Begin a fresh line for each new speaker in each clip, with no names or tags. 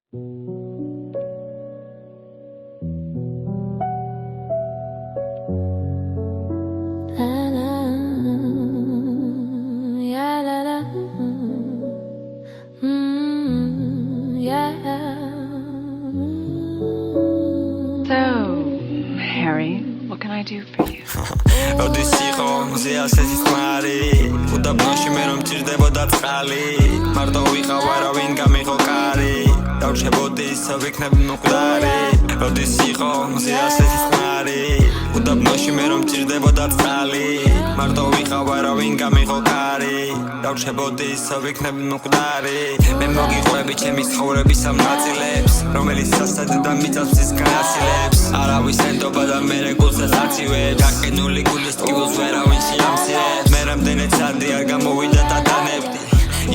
Harry, what can I do for you?
Roდის იყო მზე ასეთი ხმარი უდაბნოში მე რომ მჭირდებოდა წყალი მარტო ვიყავ არავინ გამიღო კარი დავრჩებოდი ისე ვიქნები მკვდარი Roდის იყო მზე ასეთი ხმარი უდაბნოში მე რომ მჭირდებოდა წყალი მარტო ვიყავ არავინ გამიღო კარი დავრჩებოდი ისე ვიქნები მკვდარი მე მოგიყვები ჩემი ცხოვრების ამ ნაწილებს რომელიც სასად და მიწავს ის განაცილებს არავის ენტობა და მე რეგულსაც აწივებს გაყინული გულის ტკივილს ვერავინ შეამცირებს მე რამდენიც ადრე არ გამოვიდა და დანებდი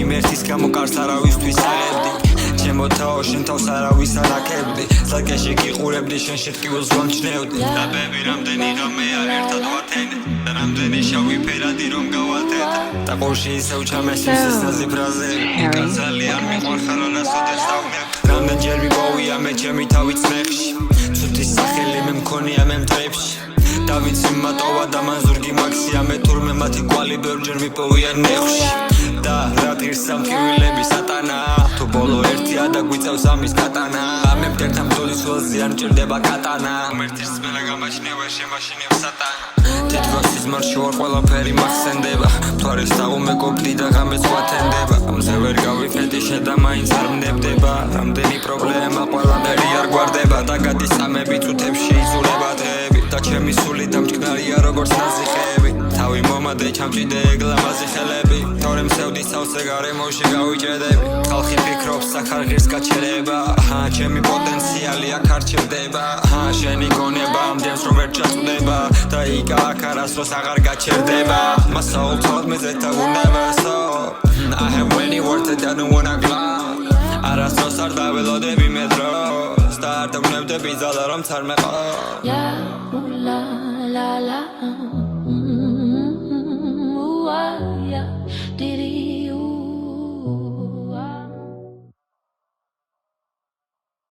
იმ ერთის გამო კარს არავისთვის აღებდი ჩემო თაო შენ თავს არავის არ აქებდი საგეში გიყურებდი შენ შეტკივილს ვამჩნევდი და ბები რამდენი ღამე არ ერთად ვათენე და რამდენი შავი ფერადი რომ გავათეთე და ყურში ისევ ჩამესვისე საზი ფრაზები კაცალი არ მიყვარხარ რასოდეს დავმიაქ რამდენჯერ მიპოვია მე ჩემი თავი წნეხში ცუდი სახელი მე მქონია მე მტრებში დავიცი მატოვა და მან ზურგი მაქსია მე თურმე მათი კვალი ბევრჯერ მიპოვია ნეხში და რა ღირს სამკივილები სატანა თუ ბოლო ერთია და გვიწევს ამის კატანა მე მტერთან ბრძოლის ველზე არ მჭირდება კატანა ერთის მელა გამაჩნია ვერ შემაშინებ სატანა თითქოს სიზმარში ვარ ყველაფერი მახსენდება მთვარის თაღუმე გობდი და ღამეს ვათენდება ამზე ვერ გავიფრენდი შენ და მაინც არ მნებდება რამდენი პრობლემა ყველაფერი არ გვარდება და გადის სამები წუთებში იზულება დღეები და ჩემი სული დამჭკნარია როგორც ნაზიხები თავი მომადე ჩამჭიდე ეგლამაზი ხელები თორემ სევდი სავსე გარემოში გავიჭედები ხალხი ფიქრობს საქარ ღირს გაჩერება ჩემი პოტენციალი აქ არ ჩერდება შენი გონება ამდენს რომ ვერ ჩაწვდება და იქ აქ არასდროს აღარ გაჩერდება მასაულ თალმეზე და never stop I have many words that I don't wanna glow არასდროს არ დაველოდები მე დროს და არ დავნებდები ძალა რომ წარ მეყო
la la la